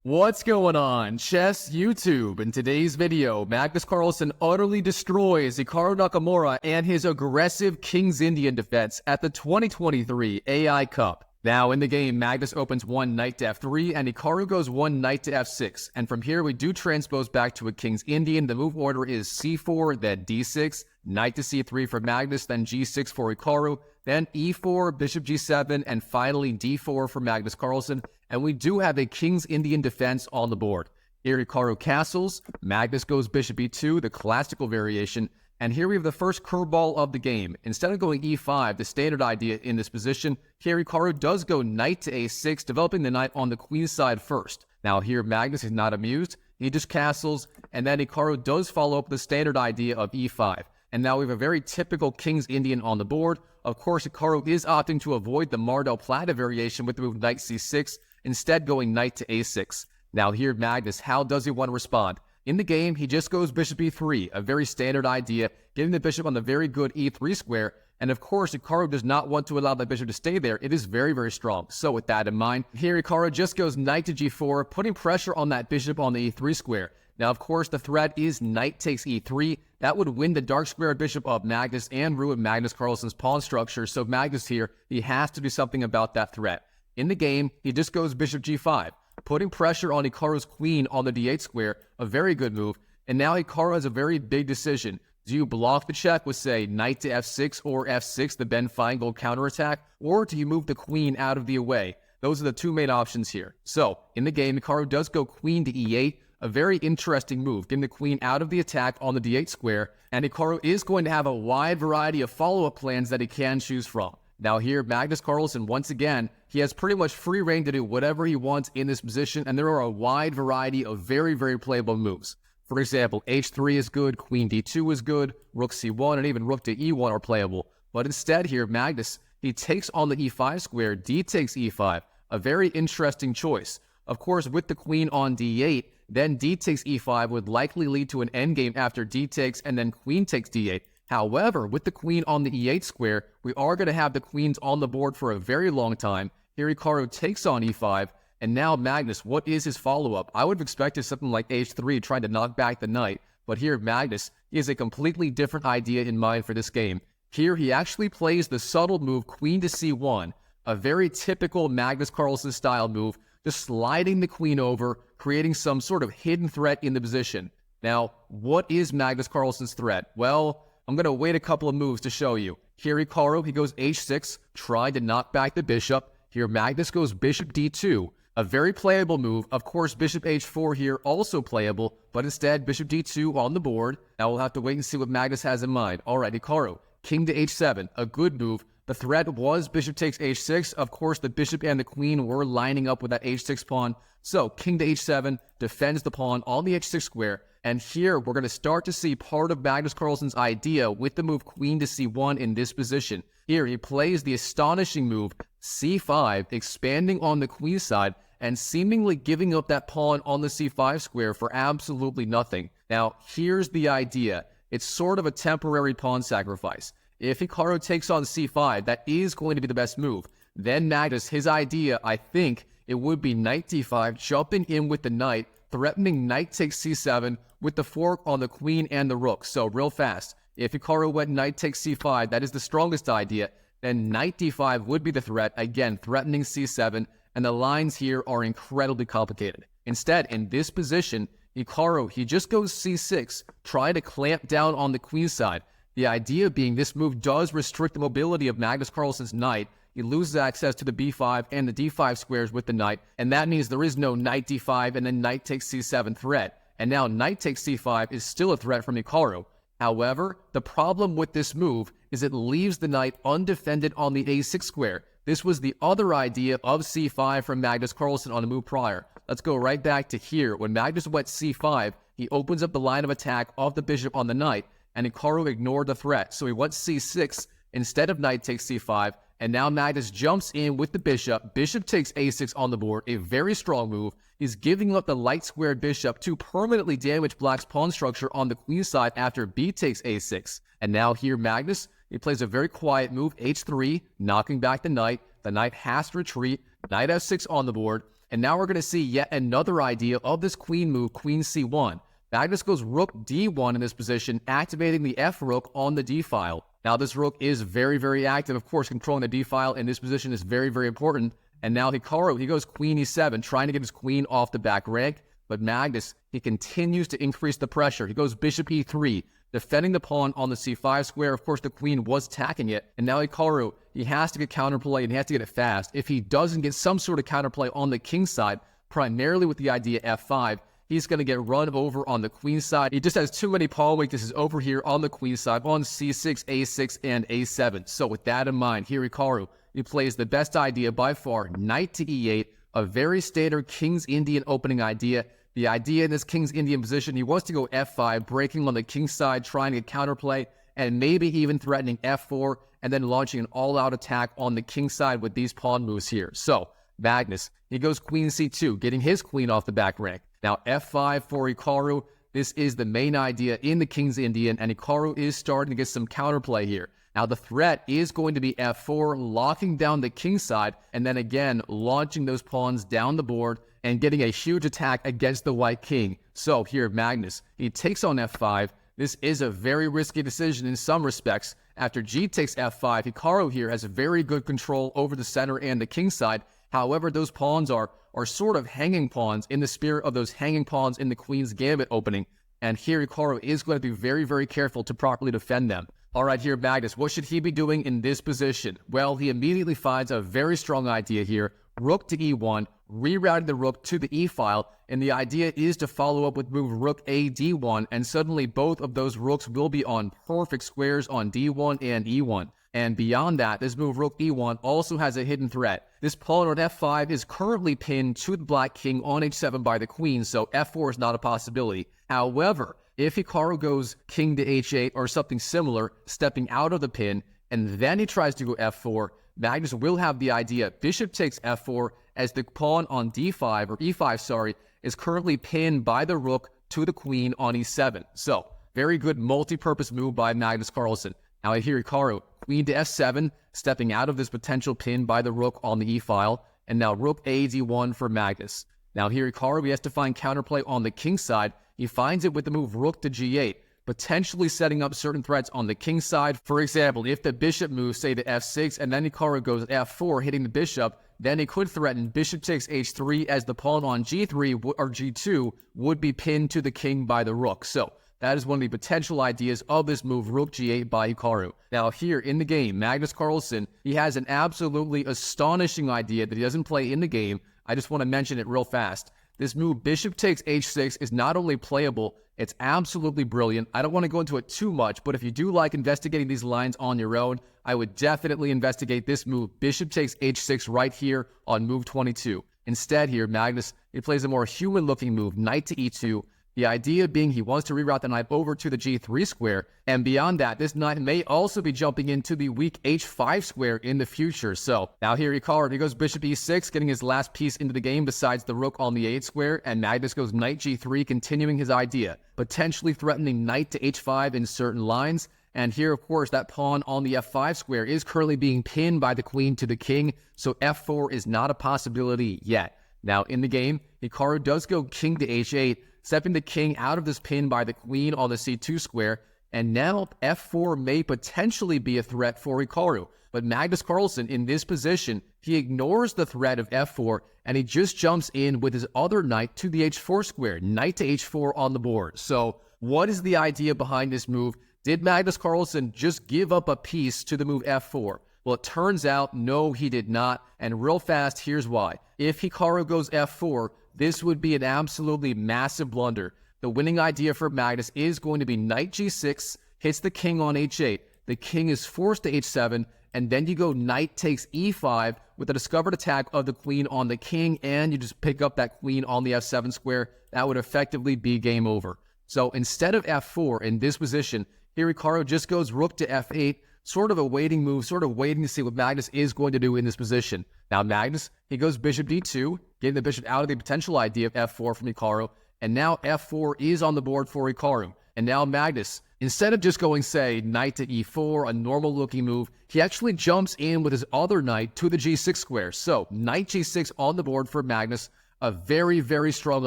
What's going on, Chess YouTube? In today's video, Magnus Carlsen utterly destroys Hikaru Nakamura and his aggressive King's Indian defense at the 2023 AI Cup. Now, in the game, Magnus opens one knight to f3, and Hikaru goes one knight to f6. And from here, we do transpose back to a King's Indian. The move order is c4, then d6, knight to c3 for Magnus, then g6 for Hikaru, then e4, bishop g7, and finally d4 for Magnus Carlsen. And we do have a King's Indian defense on the board. Here Hikaru castles, Magnus goes bishop e2, the classical variation, and here we have the first curveball of the game. Instead of going e5, the standard idea in this position, here Hikaru does go knight to a6, developing the knight on the queen side first. Now here Magnus is not amused, he just castles, and then Hikaru does follow up the standard idea of e5. And now we have a very typical King's Indian on the board. Of course, Hikaru is opting to avoid the Mardel-Plata variation with the move knight c6, instead going knight to a6. Now here Magnus, how does he want to respond? In the game, he just goes bishop e3, a very standard idea, getting the bishop on the very good e3 square. And of course, Hikaru does not want to allow that bishop to stay there. It is very, very strong. So with that in mind, here Hikaru just goes knight to g4, putting pressure on that bishop on the e3 square. Now, of course, the threat is knight takes e3. That would win the dark square bishop of Magnus and ruin Magnus Carlsen's pawn structure. So Magnus here, he has to do something about that threat. In the game, he just goes bishop g5, putting pressure on Hikaru's queen on the d8 square, a very good move. And now Hikaru has a very big decision. Do you block the check with, say, knight to f6 or f6, the Ben Feingold counterattack, or do you move the queen out of the way? Those are the two main options here. So, in the game, Hikaru does go queen to e8, a very interesting move, getting the queen out of the attack on the d8 square, and Hikaru is going to have a wide variety of follow-up plans that he can choose from. Now here, Magnus Carlsen, once again, he has pretty much free reign to do whatever he wants in this position, and there are a wide variety of very, very playable moves. For example, h3 is good, queen d2 is good, rook c1, and even rook to e1 are playable. But instead here, Magnus, he takes on the e5 square, d takes e5, a very interesting choice. Of course, with the queen on d8, then d takes e5 would likely lead to an endgame after d takes and then queen takes d8. However, with the queen on the e8 square, we are going to have the queens on the board for a very long time. Here Hikaru takes on e5, and now Magnus, what is his follow-up? I would have expected something like h3 trying to knock back the knight, but here Magnus, he has a completely different idea in mind for this game. Here he actually plays the subtle move queen to c1, a very typical Magnus Carlsen style move, just sliding the queen over, creating some sort of hidden threat in the position. Now, what is Magnus Carlsen's threat? Well, I'm going to wait a couple of moves to show you. Here Hikaru, he goes h6, trying to knock back the bishop. Here Magnus goes bishop d2, a very playable move. Of course, bishop h4 here also playable, but instead bishop d2 on the board. Now we'll have to wait and see what Magnus has in mind. All right, Hikaru, king to h7, a good move. The threat was bishop takes h6. Of course, the bishop and the queen were lining up with that h6 pawn. So king to h7 defends the pawn on the h6 square. And here we're going to start to see part of Magnus Carlsen's idea with the move queen to c1 in this position. Here he plays the astonishing move c5, expanding on the queen side and seemingly giving up that pawn on the c5 square for absolutely nothing. Now, here's the idea. It's sort of a temporary pawn sacrifice. If Hikaru takes on c5, that is going to be the best move. Then Magnus, his idea, I think, it would be knight d5, jumping in with the knight, threatening knight takes c7 with the fork on the queen and the rook. So real fast, if Hikaru went knight takes c5, that is the strongest idea. Then knight d5 would be the threat, again threatening c7, and the lines here are incredibly complicated. Instead, in this position, Hikaru, he just goes c6, trying to clamp down on the queen side. The idea being this move does restrict the mobility of Magnus Carlsen's knight. He loses access to the b5 and the d5 squares with the knight, and that means there is no knight d5 and then knight takes c7 threat. And now knight takes c5 is still a threat from Hikaru. However, the problem with this move is it leaves the knight undefended on the a6 square. This was the other idea of c5 from Magnus Carlsen on the move prior. Let's go right back to here. When Magnus went c5, he opens up the line of attack of the bishop on the knight, and Hikaru ignored the threat. So he went c6 instead of knight takes c5, and now Magnus jumps in with the bishop. Bishop takes a6 on the board, a very strong move. He's giving up the light squared bishop to permanently damage black's pawn structure on the queen side after b takes a6. And now here Magnus, he plays a very quiet move, h3, knocking back the knight. The knight has to retreat, knight f6 on the board. And now we're going to see yet another idea of this queen move, queen c1. Magnus goes rook d1 in this position, activating the f rook on the d file. Now this rook is very, very active. Of course, controlling the d file in this position is very, very important. And now Hikaru, he goes queen e7, trying to get his queen off the back rank. But Magnus, he continues to increase the pressure. He goes bishop e3, defending the pawn on the c5 square. Of course, the queen was attacking it. And now Hikaru, he has to get counterplay and he has to get it fast. If he doesn't get some sort of counterplay on the king side, primarily with the idea f5, he's going to get run over on the queen side. He just has too many pawn weaknesses over here on the queen side, on c6, a6, and a7. So with that in mind, here Hikaru, he plays the best idea by far, knight to e8, a very standard King's Indian opening idea. The idea in this King's Indian position, he wants to go f5, breaking on the king side, trying to counterplay, and maybe even threatening f4, and then launching an all-out attack on the king side with these pawn moves here. So, Magnus, he goes queen c2, getting his queen off the back rank. Now, f5 for Hikaru. This is the main idea in the King's Indian, and Hikaru is starting to get some counterplay here. Now, the threat is going to be f4, locking down the king side, and then again, launching those pawns down the board and getting a huge attack against the white king. So here, Magnus, he takes on f5. This is a very risky decision in some respects. After g takes f5, Hikaru here has very good control over the center and the king side. However, those pawns are sort of hanging pawns in the spirit of those hanging pawns in the queen's gambit opening. And here, Hikaru is going to be very, very careful to properly defend them. All right, here, Magnus, what should he be doing in this position? Well, he immediately finds a very strong idea here. Rook to e1, rerouting the rook to the e file, and the idea is to follow up with move rook a d1, and suddenly both of those rooks will be on perfect squares on d1 and e1. And beyond that, this move rook e1 also has a hidden threat. This pawn on f5 is currently pinned to the black king on h7 by the queen, so f4 is not a possibility. However, if Hikaru goes king to h8 or something similar, stepping out of the pin, and then he tries to go f4, Magnus will have the idea bishop takes f4 as the pawn on d5, or e5, sorry, is currently pinned by the rook to the queen on e7. So, very good multi-purpose move by Magnus Carlsen. Now I hear Hikaru, queen to f7, stepping out of this potential pin by the rook on the e-file, and now rook a d1 for Magnus. Now here Hikaru, he has to find counterplay on the king side. He finds it with the move rook to g8, potentially setting up certain threats on the king side. For example, if the bishop moves, say, to f6, and then Hikaru goes f4, hitting the bishop, then he could threaten bishop takes h3 as the pawn on g3 or g2 would be pinned to the king by the rook. So, that is one of the potential ideas of this move, rook g8 by Hikaru. Now here in the game, Magnus Carlsen, he has an absolutely astonishing idea that he doesn't play in the game. I just want to mention it real fast. This move, bishop takes h6, is not only playable, it's absolutely brilliant. I don't want to go into it too much, but if you do like investigating these lines on your own, I would definitely investigate this move, bishop takes h6 right here on move 22. Instead here, Magnus, he plays a more human-looking move, knight to e2, the idea being he wants to reroute the knight over to the g3 square, and beyond that, this knight may also be jumping into the weak h5 square in the future. So, now here Hikaru, he goes bishop e6, getting his last piece into the game besides the rook on the 8 square, and Magnus goes knight g3, continuing his idea, potentially threatening knight to h5 in certain lines. And here, of course, that pawn on the f5 square is currently being pinned by the queen to the king, so f4 is not a possibility yet. Now, in the game, Hikaru does go king to h8, stepping the king out of this pin by the queen on the c2 square, and now f4 may potentially be a threat for Hikaru. But Magnus Carlsen, in this position, he ignores the threat of f4, and he just jumps in with his other knight to the h4 square, knight to h4 on the board. So, what is the idea behind this move? Did Magnus Carlsen just give up a piece to the move f4? Well, it turns out, no, he did not, and real fast, here's why. If Hikaru goes f4, this would be an absolutely massive blunder. The winning idea for Magnus is going to be knight g6, hits the king on h8. The king is forced to h7, and then you go knight takes e5 with a discovered attack of the queen on the king, and you just pick up that queen on the f7 square. That would effectively be game over. So instead of f4 in this position, here Hikaru just goes rook to f8, sort of a waiting move, sort of waiting to see what Magnus is going to do in this position. Now Magnus, he goes bishop d2, getting the bishop out of the potential idea of f4 from Hikaru, and now f4 is on the board for Hikaru. And now Magnus, instead of just going, say, knight to e4, a normal looking move, he actually jumps in with his other knight to the g6 square. So, knight g6 on the board for Magnus, A very, very strong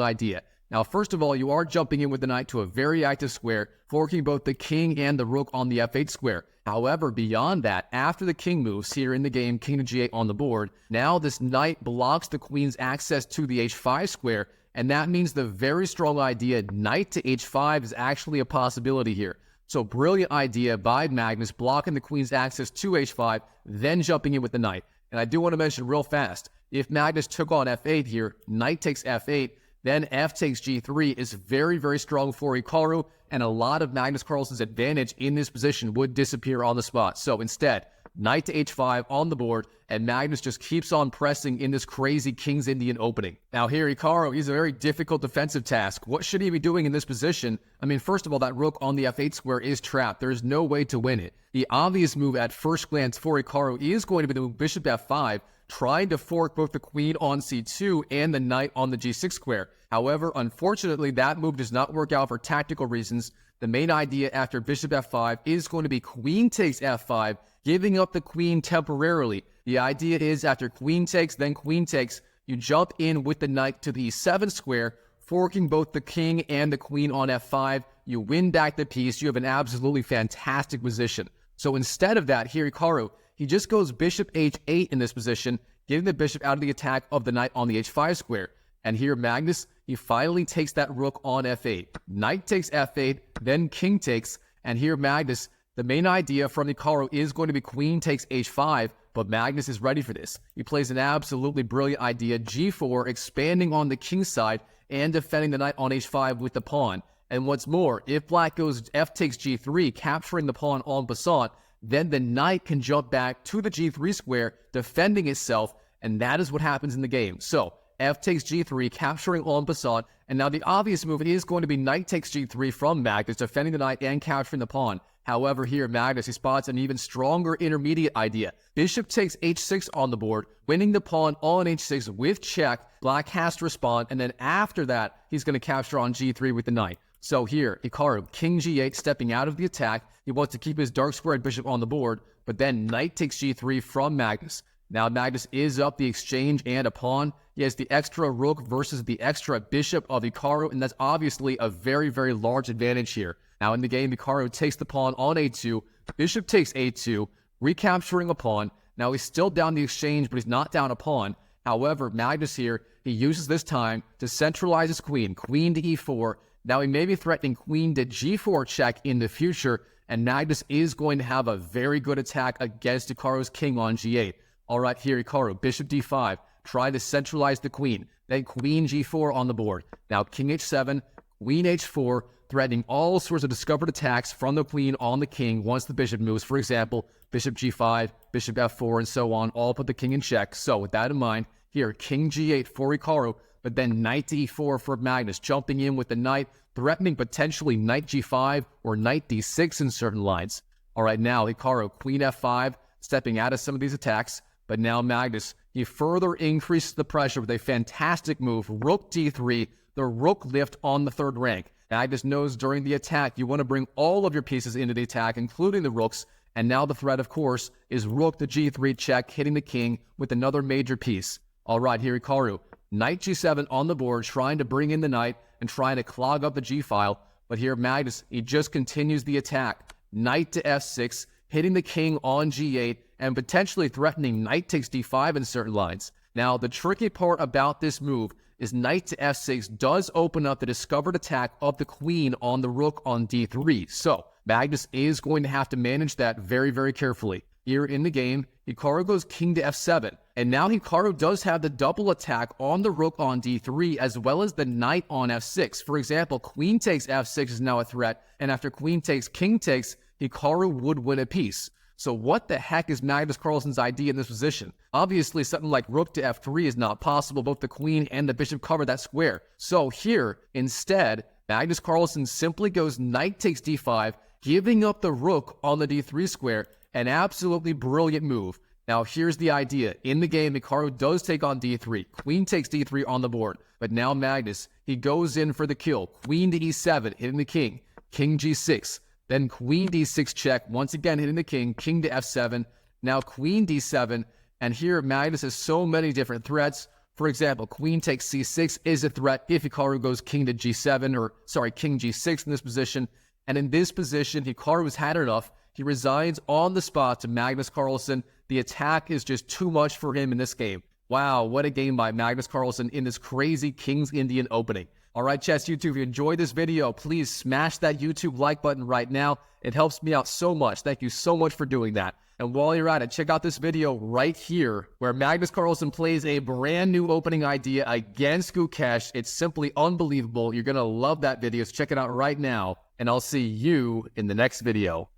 idea. Now, first of all, you are jumping in with the knight to a very active square, forking both the king and the rook on the f8 square. However, beyond that, after the king moves here in the game, king to g8 on the board, now this knight blocks the queen's access to the h5 square, and that means the very strong idea knight to h5 is actually a possibility here. So brilliant idea by Magnus, blocking the queen's access to h5, then jumping in with the knight. And I do want to mention real fast, if Magnus took on f8 here, knight takes f8, then f takes g3 is very, very strong for Hikaru, and a lot of Magnus Carlsen's advantage in this position would disappear on the spot. So instead, knight to h5 on the board, and Magnus just keeps on pressing in this crazy King's Indian opening. Now here, Hikaru, he's a very difficult defensive task. What should he be doing in this position? I mean, first of all, that rook on the f8 square is trapped. There's no way to win it. The obvious move at first glance for Hikaru is going to be the move bishop f5, trying to fork both the queen on c2 and the knight on the g6 square. However, unfortunately, that move does not work out for tactical reasons. The main idea after bishop f5 is going to be queen takes f5, giving up the queen temporarily. The idea is after queen takes, then queen takes, you jump in with the knight to the e7 square, forking both the king and the queen on f5. You win back the piece. You have an absolutely fantastic position. So instead of that, here Hikaru, he just goes bishop h8 in this position, getting the bishop out of the attack of the knight on the h5 square. And here Magnus, he finally takes that rook on f8. Knight takes f8, then king takes, and here Magnus, the main idea from Hikaru is going to be queen takes h5, but Magnus is ready for this. He plays an absolutely brilliant idea, g4, expanding on the king side and defending the knight on h5 with the pawn. And what's more, if black goes f takes g3, capturing the pawn en passant, then the knight can jump back to the g3 square, defending itself, and that is what happens in the game. So, f takes g3, capturing en passant, and now the obvious move is going to be knight takes g3 from Magnus, defending the knight and capturing the pawn. However, here Magnus, he spots an even stronger intermediate idea. Bishop takes h6 on the board, winning the pawn on h6 with check. Black has to respond, and then after that, he's going to capture on g3 with the knight. So here, Hikaru, king g8, stepping out of the attack. He wants to keep his dark squared bishop on the board, but then knight takes g3 from Magnus. Now Magnus is up the exchange and a pawn. He has the extra rook versus the extra bishop of Hikaru, and that's obviously a very, very large advantage here. Now in the game, Hikaru takes the pawn on a2, bishop takes a2, recapturing a pawn. Now he's still down the exchange, but he's not down a pawn. However, Magnus here, he uses this time to centralize his queen, queen to e4. Now he may be threatening queen to g4 check in the future, and Magnus is going to have a very good attack against Hikaru's king on g8. All right, here Hikaru, bishop d5, try to centralize the queen, then queen g4 on the board. Now king h7, queen h4, threatening all sorts of discovered attacks from the queen on the king once the bishop moves. For example, bishop g5, bishop f4, and so on, all put the king in check. So with that in mind, here, king g8 for Hikaru, but then knight to e4 for Magnus, jumping in with the knight, threatening potentially knight g5 or knight d6 in certain lines. All right, now Hikaru, queen f5, stepping out of some of these attacks, but now Magnus, he further increases the pressure with a fantastic move, rook d3, the rook lift on the third rank. Magnus knows during the attack you want to bring all of your pieces into the attack, including the rooks, and now the threat, of course, is rook to g3 check, hitting the king with another major piece. All right, here Hikaru, knight g7 on the board, trying to bring in the knight and trying to clog up the g-file, but here Magnus, he just continues the attack. Knight to f6, hitting the king on g8, and potentially threatening knight takes d5 in certain lines. Now, the tricky part about this move is knight to f6 does open up the discovered attack of the queen on the rook on d3. So, Magnus is going to have to manage that very, very carefully. Here in the game, Hikaru goes king to f7, and now Hikaru does have the double attack on the rook on d3 as well as the knight on f6. For example, queen takes f6 is now a threat, and after queen takes, king takes, Hikaru would win a piece. So what the heck is Magnus Carlsen's idea in this position? Obviously, something like rook to f3 is not possible. Both the queen and the bishop cover that square. So here, instead, Magnus Carlsen simply goes knight takes d5, giving up the rook on the d3 square. An absolutely brilliant move. Now, here's the idea. In the game, Hikaru does take on d3. Queen takes d3 on the board. But now Magnus, he goes in for the kill. Queen to e7, hitting the king. King g6. Then queen d6 check, once again hitting the king, king to f7, now queen d7, and here Magnus has so many different threats. For example, queen takes c6 is a threat if Hikaru goes king to g7, or sorry, king g6 in this position. And in this position, Hikaru has had enough. He resigns on the spot to Magnus Carlsen. The attack is just too much for him in this game. Wow, what a game by Magnus Carlsen in this crazy King's Indian opening. All right, Chess YouTube, if you enjoyed this video, please smash that YouTube like button right now. It helps me out so much. Thank you so much for doing that. And while you're at it, check out this video right here where Magnus Carlsen plays a brand new opening idea against Gukesh. It's simply unbelievable. You're going to love that video. So check it out right now, and I'll see you in the next video.